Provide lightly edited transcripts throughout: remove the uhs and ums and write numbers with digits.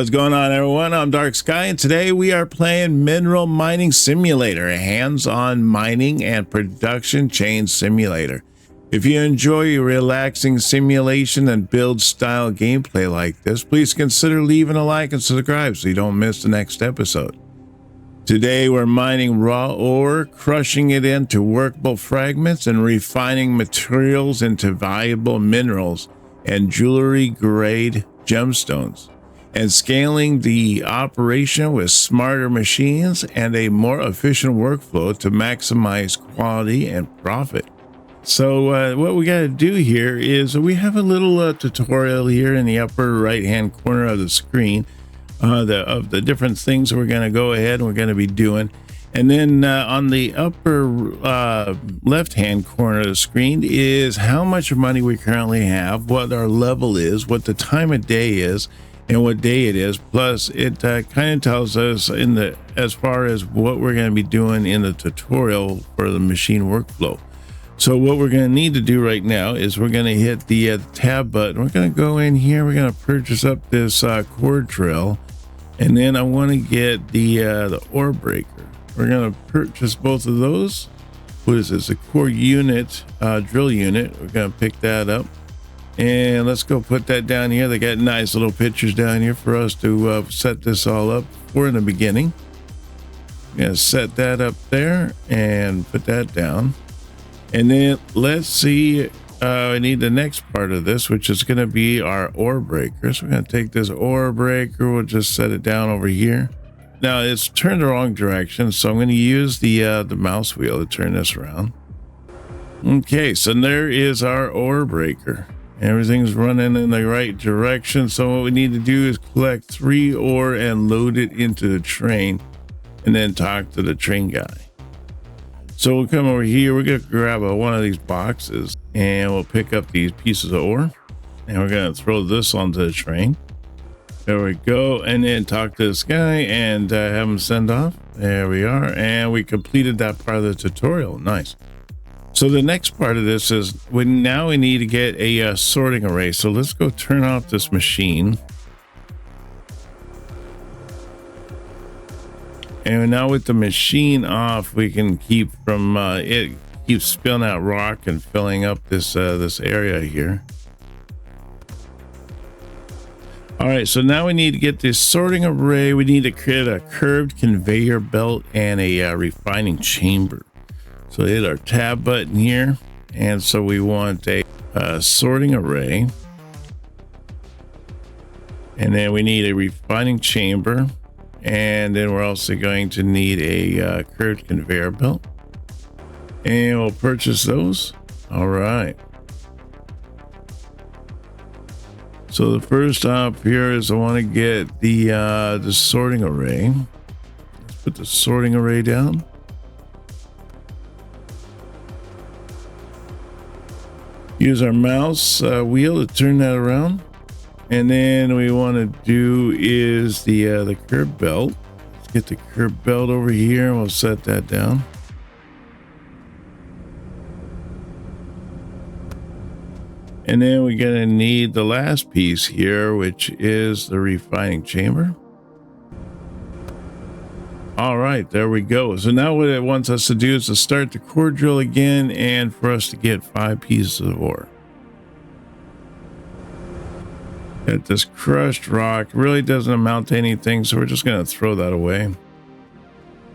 What's going on, everyone? I'm Dark Skye, and today we are playing Mineral Mining Simulator, a hands-on mining and production chain simulator. If you enjoy relaxing simulation and build style gameplay like this, please consider leaving a like and subscribe so you don't miss the next episode. Today we're mining raw ore, crushing it into workable fragments, and refining materials into valuable minerals and jewelry grade gemstones, and scaling the operation with smarter machines and a more efficient workflow to maximize quality and profit. So what we got to do here is we have a little tutorial here in the upper right hand corner of the screen of the different things we're going to go ahead and we're going to be doing. And then on the upper left hand corner of the screen is how much money we currently have, what our level is, what the time of day is, and what day it is. Plus it kind of tells us as far as what we're going to be doing in the tutorial for the machine workflow. So what we're going to need to do right now is we're going to hit the tab button. We're going to go in here, we're going to purchase up this core drill, and then I want to get the ore breaker. We're going to purchase both of those. What is this? A core unit, drill unit. We're going to pick that up. And let's go put that down here. They got nice little pictures down here for us to set this all up for in the beginning. I'm going to set that up there and put that down. And then let's see, I need the next part of this, which is going to be our ore breaker. So we're going to take this ore breaker. We'll just set it down over here. Now it's turned the wrong direction, so I'm going to use the mouse wheel to turn this around. Okay, so there is our ore breaker. Everything's running in the right direction. So what we need to do is collect 3 ore and load it into the train, and then talk to the train guy. So we'll come over here. We're going to grab one of these boxes, and we'll pick up these pieces of ore, and we're going to throw this onto the train. There we go. And then talk to this guy and have him send off. There we are. And we completed that part of the tutorial. Nice. So the next part of this is we need to get a sorting array. So let's go turn off this machine. And now with the machine off, we can keep from it keeps spilling out rock and filling up this area here. All right, so now we need to get this sorting array. We need to create a curved conveyor belt and a refining chamber. So hit our tab button here, and so we want a sorting array, and then we need a refining chamber, and then we're also going to need a curved conveyor belt, and we'll purchase those. All right. So the first op here is I want to get the sorting array. Let's put the sorting array down. Use our mouse wheel to turn that around, and then we want to do is the curb belt. Let's get the curb belt over here, and we'll set that down. And then we're going to need the last piece here, which is the refining chamber. All right, there we go. So now what it wants us to do is to start the core drill again, and for us to get 5 pieces of ore. Got this crushed rock. Really doesn't amount to anything, so we're just going to throw that away.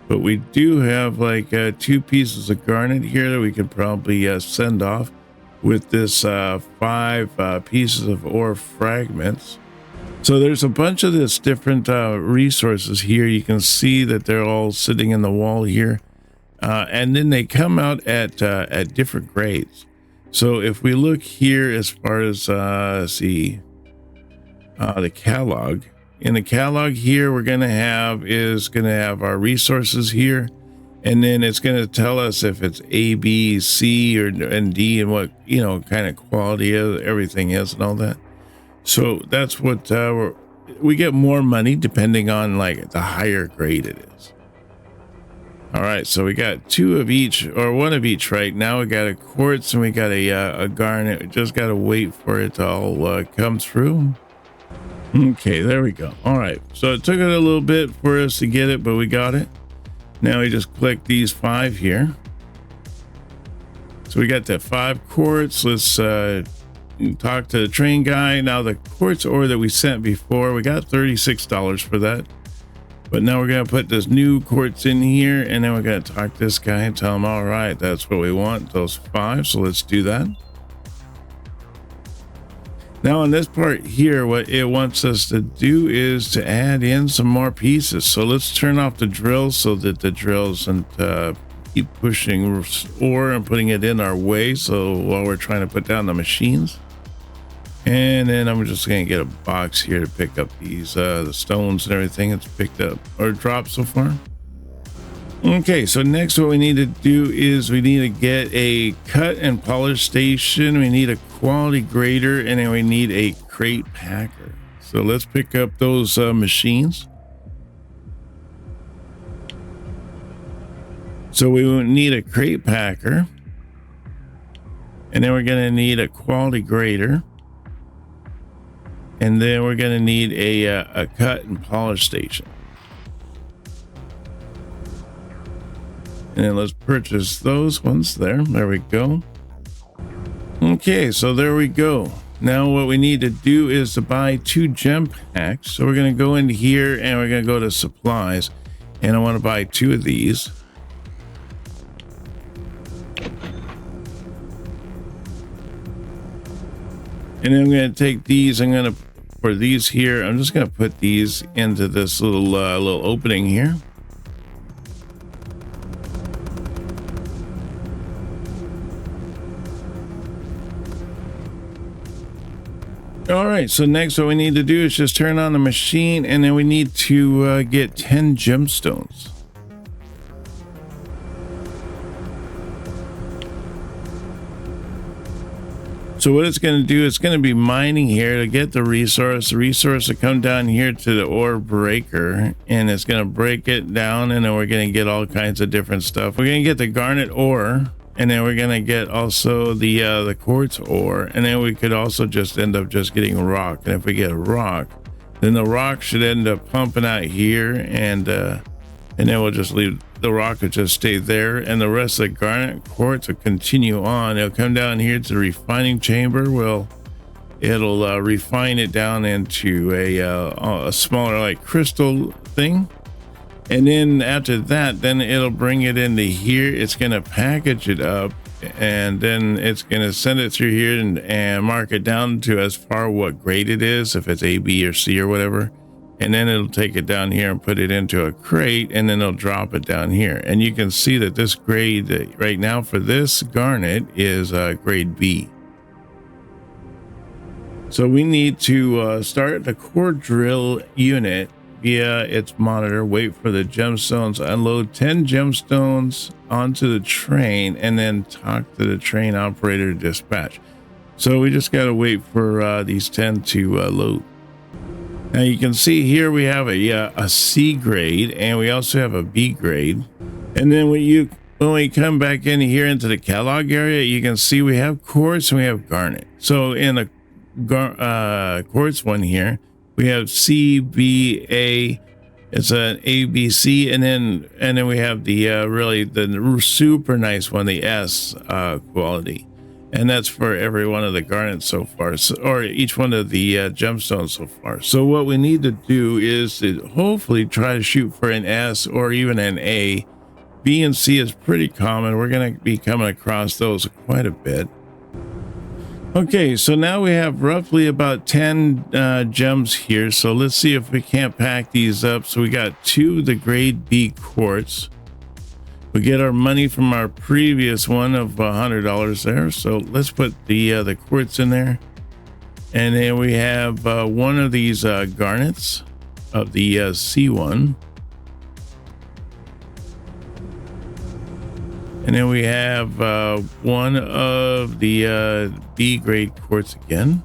But we do have like 2 pieces of garnet here that we could probably send off with this 5 pieces of ore fragments. So there's a bunch of this different resources here. You can see that they're all sitting in the wall here, and then they come out at different grades. So if we look here as far as the catalog, in the catalog here, we're going to have our resources here. And then it's going to tell us if it's A, B, C, and D, and what, kind of quality everything is and all that. So that's what we get more money depending on like the higher grade it is. All right, so we got 2 of each, or 1 of each right now. We got a quartz and we got a garnet. We just got to wait for it to all come through. Okay, there we go. All right, so it took it a little bit for us to get it, but we got it. Now we just click these 5 here. So we got the 5 quartz. Let's talk to the train guy. Now the quartz ore that we sent before, we got $36 for that. But now we're going to put this new quartz in here, and then we're going to talk to this guy and tell him, all right, that's what we want, those 5. So let's do that. Now on this part here, what it wants us to do is to add in some more pieces. So let's turn off the drill so that the drill doesn't keep pushing ore and putting it in our way. So while we're trying to put down the machines. And then I'm just going to get a box here to pick up these the stones and everything it's picked up or dropped so far. Okay, so next what we need to do is we need to get a cut and polish station. We need a quality grader, and then we need a crate packer. So let's pick up those machines. So we will need a crate packer, and then we're going to need a quality grader. And then we're going to need a cut and polish station. And then let's purchase those ones there. There we go. Okay, so there we go. Now what we need to do is to buy 2 gem packs. So we're going to go into here and we're going to go to supplies. And I want to buy 2 of these. And then I'm going to take these. For these here, I'm just going to put these into this little opening here. All right, so next what we need to do is just turn on the machine, and then we need to get 10 gemstones. So what it's going to do, it's going to be mining here to get the resource. The resource will come down here to the ore breaker, and it's going to break it down, and then we're going to get all kinds of different stuff. We're going to get the garnet ore, and then we're going to get also the quartz ore, and then we could also just end up just getting rock. And if we get a rock, then the rock should end up pumping out here, and then we'll just leave the rock will just stay there, and the rest of the garnet quartz will continue on. It'll come down here to the refining chamber. It'll refine it down into a smaller like crystal thing, and then after that, then it'll bring it into here. It's going to package it up, and then it's going to send it through here and mark it down to as far what grade it is, if it's A, B, or C or whatever. And then it'll take it down here and put it into a crate, and then it'll drop it down here. And you can see that this grade right now for this garnet is grade B. So we need to start the core drill unit via its monitor, wait for the gemstones, unload 10 gemstones onto the train, and then talk to the train operator to dispatch. So we just got to wait for these 10 to load. Now you can see here we have a C grade, and we also have a B grade. And then when we come back in here into the catalog area, you can see we have quartz and we have garnet. So in the quartz one here, we have C, B, A. It's an A, B, C, and then we have the really the super nice one, the S quality. And that's for every one of the garnets so far, or each one of the gemstones so far. So what we need to do is to hopefully try to shoot for an S or even an A. B and C is pretty common. We're going to be coming across those quite a bit. Okay, so now we have roughly about 10 gems here. So let's see if we can't pack these up. So we got 2 of the grade B quartz. We get our money from our previous one of $100 there. So let's put the quartz in there. And then we have 1 of these garnets of the C1. And then we have 1 of the B grade quartz again.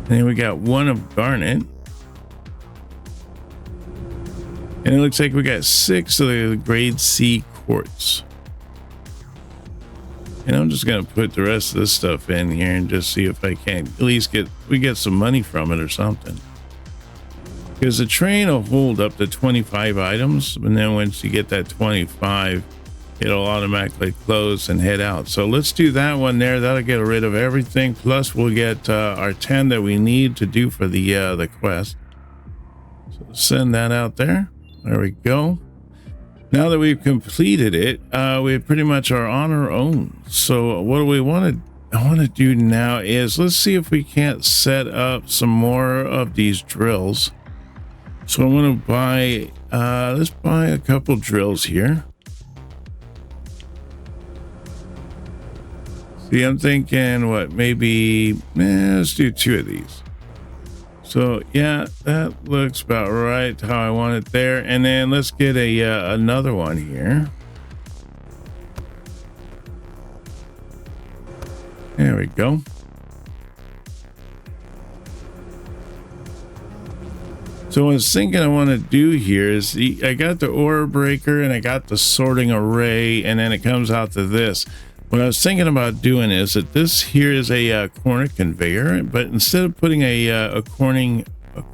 And then we got 1 of garnet. And it looks like we got 6 of the grade C quartz. And I'm just going to put the rest of this stuff in here and just see if I can at least get some money from it or something. Because the train will hold up to 25 items, and then once you get that 25, it'll automatically close and head out. So let's do that one there. That'll get rid of everything. Plus we'll get our 10 that we need to do for the quest. So send that out there. There we go. Now that we've completed it, we pretty much are on our own. So what do we want to do now is let's see if we can't set up some more of these drills. So I want to buy, let's buy a couple drills here. See, I'm thinking what, maybe, let's do 2 of these. So yeah, that looks about right how I want it there. And then let's get another one here. There we go. So what I was thinking I want to do here is I got the ore breaker and I got the sorting array, and then it comes out to this. What I was thinking about doing is that this here is a corner conveyor, but instead of putting a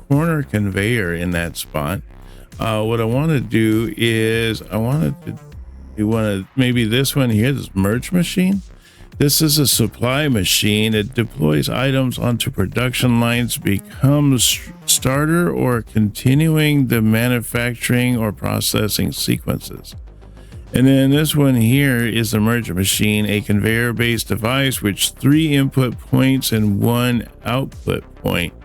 corner conveyor in that spot, what I want to do is maybe this one here, this merge machine. This is a supply machine. It deploys items onto production lines, becomes starter or continuing the manufacturing or processing sequences. And then this one here is the merger machine, a conveyor-based device with 3 input points and 1 output point.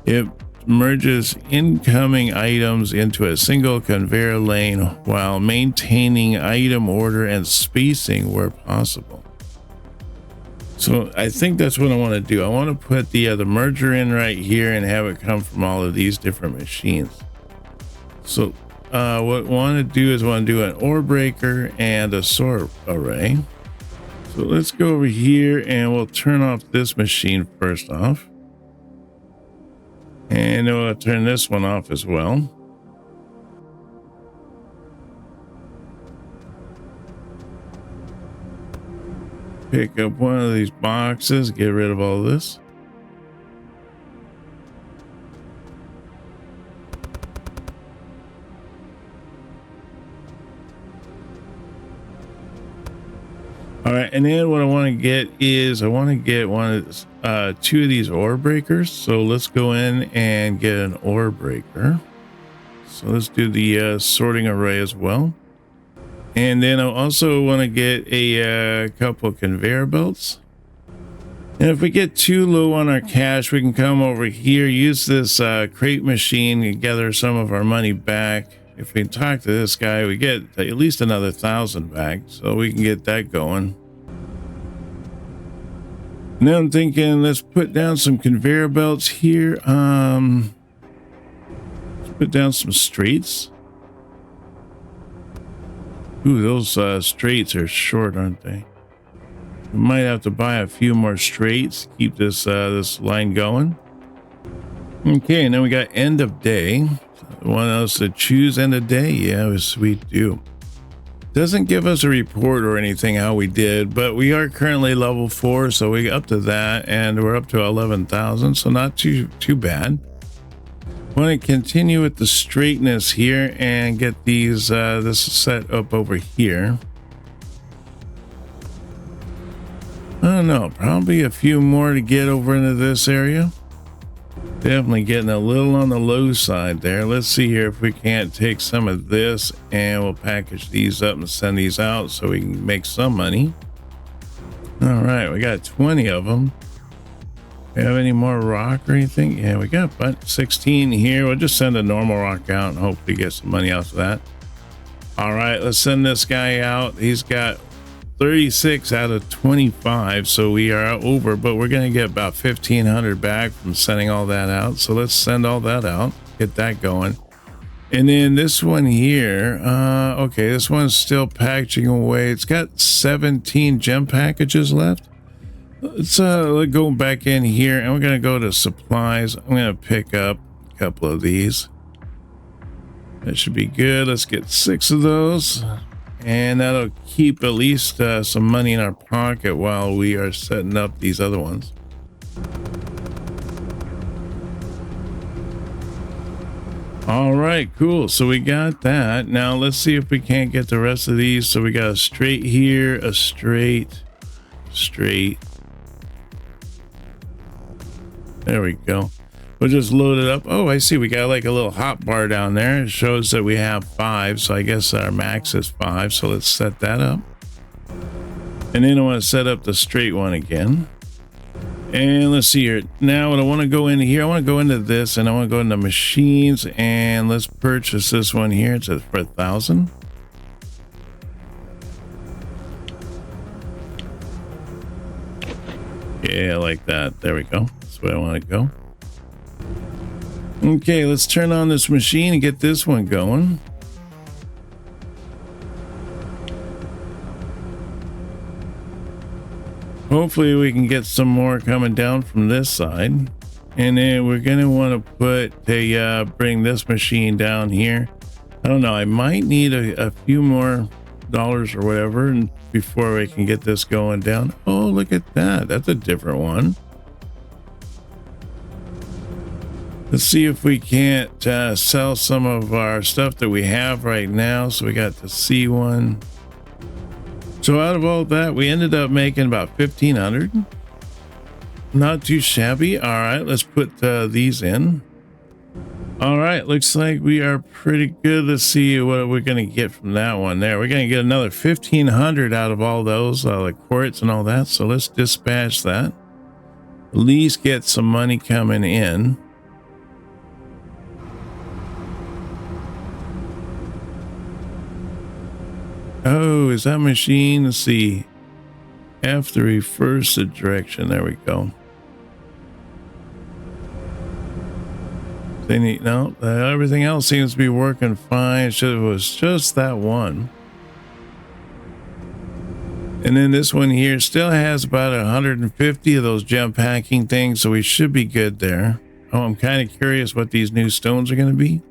It merges incoming items into a single conveyor lane while maintaining item order and spacing where possible. So I think that's what I want to do. I want to put the merger in right here and have it come from all of these different machines. So what I want to do is an ore breaker and a sort array. So let's go over here and we'll turn off this machine first off. And then we'll turn this one off as well. Pick up one of these boxes, get rid of all this. All right, and then what I want to get is one of 2 of these ore breakers. So let's go in and get an ore breaker. So let's do the sorting array as well. And then I also want to get a couple conveyor belts. And if we get too low on our cash, we can come over here, use this crate machine to gather some of our money back. If we talk to this guy, we get at least another 1,000 back, so we can get that going. Now I'm thinking, let's put down some conveyor belts here. Let's put down some straights. Ooh, those straights are short, aren't they? We might have to buy a few more straights, keep this this line going. Okay, and then we got end of day. Want us to choose end of day? Yeah, we do. Doesn't give us a report or anything how we did, but we are currently level 4, so we up to that, and we're up to 11,000, so not too bad. Want to continue with the straightness here and get these this set up over here. I don't know, probably a few more to get over into this area. Definitely getting a little on the low side there. Let's see here if we can't take some of this and we'll package these up and send these out so we can make some money. All right, we got 20 of them. We have any more rock or anything? Yeah, we got about 16 here. We'll just send a normal rock out and hopefully get some money out of that. All right, let's send this guy out. He's got 36 out of 25, so we are over, but we're going to get about 1,500 back from sending all that out. So let's send all that out, get that going. And then this one here, okay, this one's still packaging away. It's got 17 gem packages left. Let's go back in here and we're going to go to supplies. I'm going to pick up a couple of these. That should be good. Let's get 6 of those. and that'll keep at least some money in our pocket while we are setting up these other ones. All right, cool. So we got that. Now let's see if we can't get the rest of these. So we got a straight here, a straight. There we go. We'll just load it up. Oh, I see. We got like a little hot bar down there. It shows that we have 5. So I guess our max is 5. So let's set that up. And then I want to set up the straight one again. And let's see here. Now, I want to go into here. I want to go into this, and I want to go into machines, and let's purchase this one here. It's for 1,000. Yeah, like that. There we go. That's where I want to go. Okay, let's turn on this machine and get this one going. Hopefully we can get some more coming down from this side. And then we're going to want to bring this machine down here. I don't know. I might need a few more dollars or whatever and before we can get this going down. Oh, look at that. That's a different one. Let's see if we can't sell some of our stuff that we have right now. So we got the C one. So out of all that, we ended up making about 1,500. Not too shabby. All right, let's put these in. All right, looks like we are pretty good. Let's see what we're going to get from that one there. We're going to get another 1,500 out of all those, like quartz and all that. So let's dispatch that. At least get some money coming in. Oh, is that machine? Let's see. F to reverse the direction. There we go. They need no. Everything else seems to be working fine. It was just that one. And then this one here still has about 150 of those gem packing things, so we should be good there. Oh, I'm kind of curious what these new stones are going to be.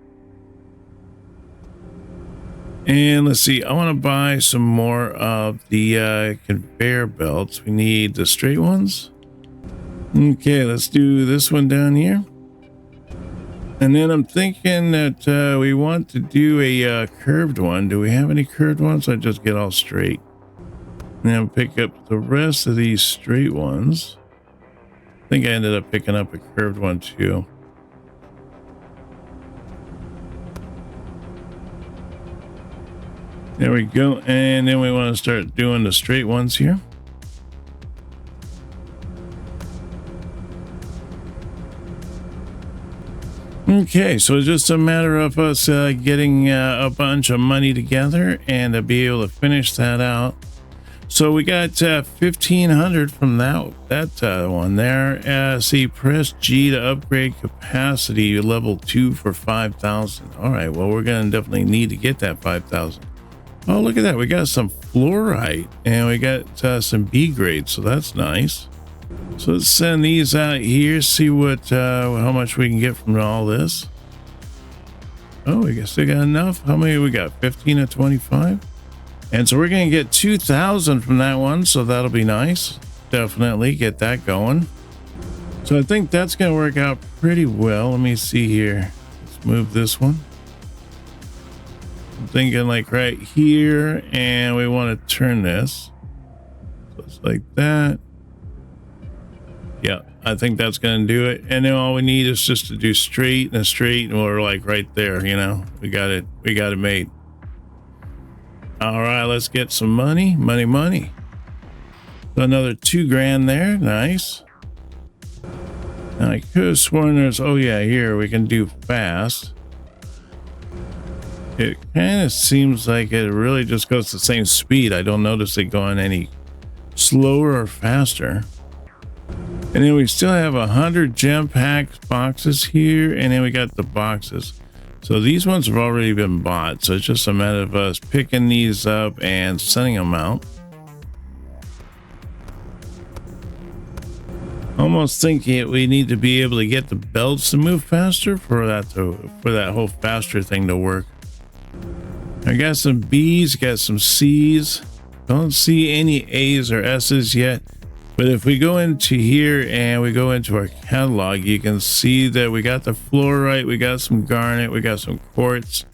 And let's see, I want to buy some more of the conveyor belts. We need the straight ones. Okay, let's do this one down here. And then I'm thinking that we want to do a curved one. Do we have any curved ones? I just get all straight. And then pick up the rest of these straight ones. I think I ended up picking up a curved one too. There we go. And then we want to start doing the straight ones here. Okay, so it's just a matter of us getting a bunch of money together and to be able to finish that out. So we got 1,500 from that one there. See, press G to upgrade capacity level 2 for 5,000. All right, well, we're going to definitely need to get that 5,000. Oh, look at that. We got some fluorite and we got some B grade. So that's nice. So let's send these out here. See what, how much we can get from all this. Oh, we still got enough. How many we got? 15 or 25. And so we're going to get 2,000 from that one. So that'll be nice. Definitely get that going. So I think that's going to work out pretty well. Let me see here. Let's move this one. I'm thinking like right here, and we want to turn this. So it's like that. Yeah, I think that's going to do it. And then all we need is just to do straight and straight, and we're like right there, you know, we got it made. All right, let's get some money. So another 2 grand there. Nice. Now I could have sworn there's, oh yeah, here we can do fast. It kind of seems like it really just goes the same speed. I don't notice it going any slower or faster. And then we still have 100 gem pack boxes here, and then we got the boxes. So these ones have already been bought, so it's just a matter of us picking these up and sending them out. Almost thinking we need to be able to get the belts to move faster for that whole faster thing to work. I got some B's, got some C's. Don't see any A's or S's yet. But if we go into here and we go into our catalog, you can see that we got the fluorite, we got some garnet, we got some quartz.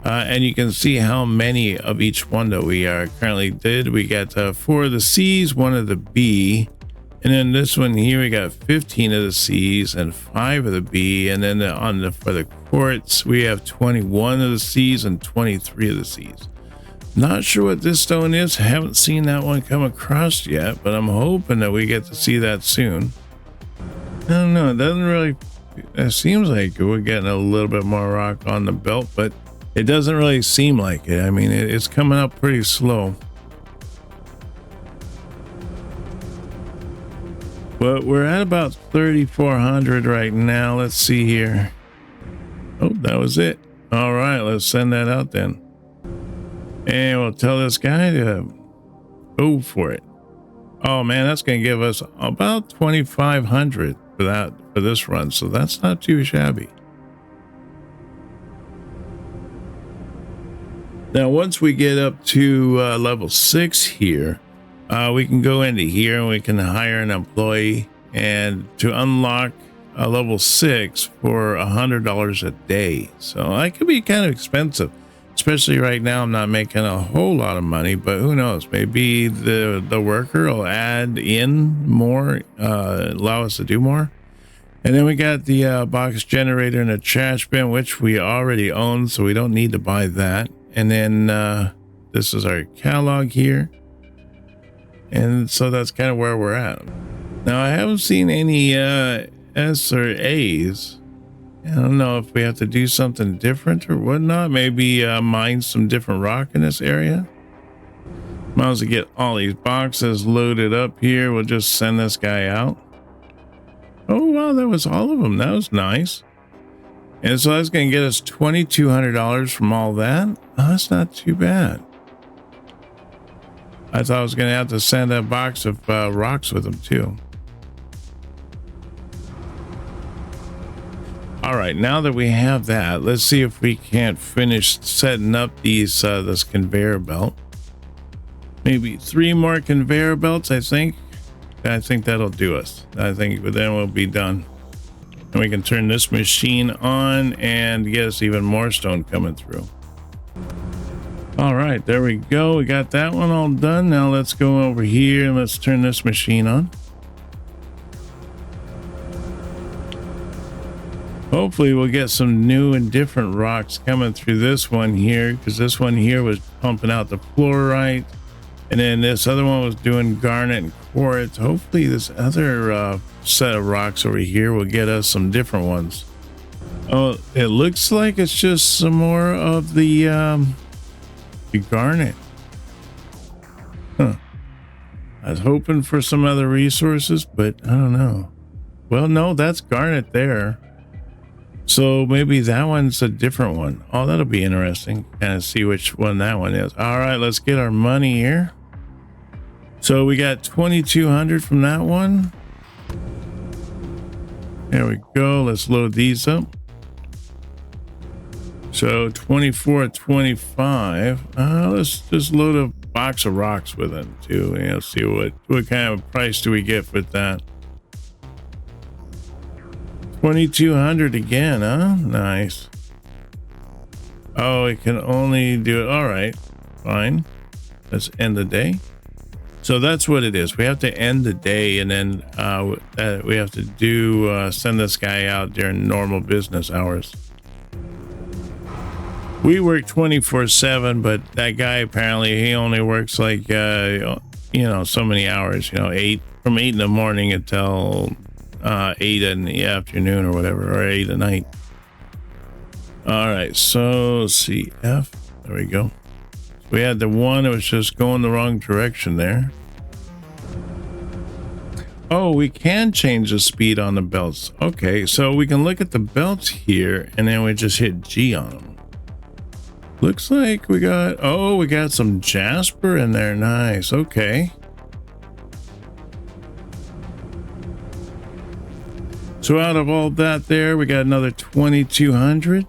And you can see how many of each one that we currently did. We got 4 of the C's, 1 of the B. And then this one here, we got 15 of the C's and 5 of the B. And then for the quartz, we have 21 of the C's and 23 of the C's. Not sure what this stone is. Haven't seen that one come across yet, but I'm hoping that we get to see that soon. I don't know. It doesn't really, it seems like we're getting a little bit more rock on the belt, but it doesn't really seem like it. I mean, it's coming up pretty slow. But we're at about 3,400 right now. Let's see here. Oh, that was it. All right, let's send that out then. And we'll tell this guy to go for it. Oh man, that's going to give us about 2,500 for this run. So that's not too shabby. Now, once we get up to level 6 here, we can go into here and we can hire an employee and to unlock a level 6 for $100 a day. So that could be kind of expensive, especially right now. I'm not making a whole lot of money, but who knows? Maybe the worker will add in more, allow us to do more. And then we got the box generator and a trash bin, which we already own, so we don't need to buy that. And then this is our catalog here. And so that's kind of where we're at. Now, I haven't seen any S or A's. I don't know if we have to do something different or whatnot. Maybe mine some different rock in this area. Might as well get all these boxes loaded up here. We'll just send this guy out. Oh, wow, that was all of them. That was nice. And so that's going to get us $2,200 from all that. Oh, that's not too bad. I thought I was going to have to send a box of rocks with them too. All right, now that we have that, let's see if we can't finish setting up these this conveyor belt. Maybe 3 more conveyor belts, I think. I think that'll do us. I think then we'll be done. And we can turn this machine on and get us even more stone coming through. All right, there we go. We got that one all done. Now let's go over here and let's turn this machine on. Hopefully we'll get some new and different rocks coming through this one here, because this one here was pumping out the fluorite, and then this other one was doing garnet and quartz. Hopefully this other set of rocks over here will get us some different ones. Oh, it looks like it's just some more of the garnet. Huh. I was hoping for some other resources, but I don't know. Well, no, that's garnet there. So maybe that one's a different one. Oh, that'll be interesting. Kind of see which one that one is. All right, let's get our money here. So we got 2,200 from that one. There we go. Let's load these up. So 24, 25. Let's just load a box of rocks with it too. You know, see what kind of price do we get with that. 2,200 again, huh? Nice. Oh, it can only do it. All right, fine. Let's end the day. So that's what it is. We have to end the day, and then we have to do send this guy out during normal business hours. We work 24/7, but that guy apparently he only works like so many hours. From 8 in the morning until 8 in the afternoon or whatever, or 8 at night. All right, so CF. There we go. We had the one that was just going the wrong direction there. Oh, we can change the speed on the belts. Okay, so we can look at the belts here, and then we just hit G on them. Looks like we got some jasper in there. Nice. Okay. So out of all that there, we got another 2,200.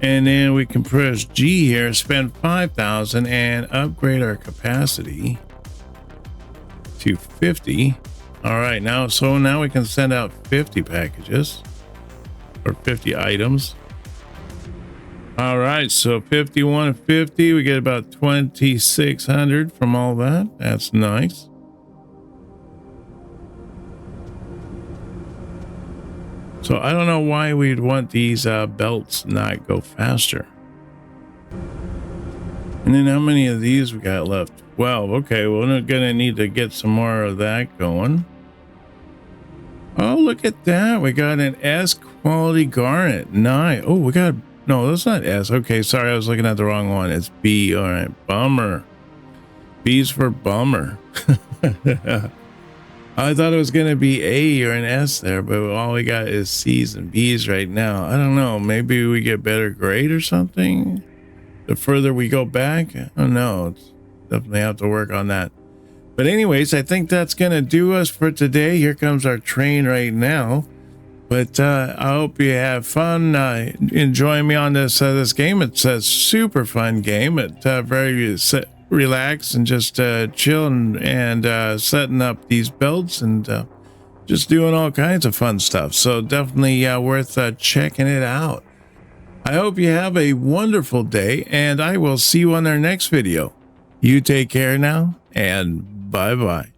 And then we can press G here, spend 5,000 and upgrade our capacity to 50. All right, now we can send out 50 packages or 50 items. All right, so 51 and 50, we get about 2,600 from all that. That's nice. So I don't know why we'd want these belts not go faster. And then how many of these we got left? 12. Okay, well, we're gonna need to get some more of that going. Oh, look at that. We got an S quality garnet. Nice. Oh, we got, no, that's not S. Okay, sorry, I was looking at the wrong one. It's B. All right, bummer. B's for bummer. I thought it was going to be A or an S there, but all we got is C's and B's right now. I don't know. Maybe we get better grade or something the further we go back. I don't know. It's definitely have to work on that. But anyways, I think that's going to do us for today. Here comes our train right now. But I hope you have fun enjoying me on this game. It's a super fun game. It's very relax and just chill and setting up these belts and just doing all kinds of fun stuff. So definitely worth checking it out. I hope you have a wonderful day, and I will see you on our next video. You take care now, and bye-bye.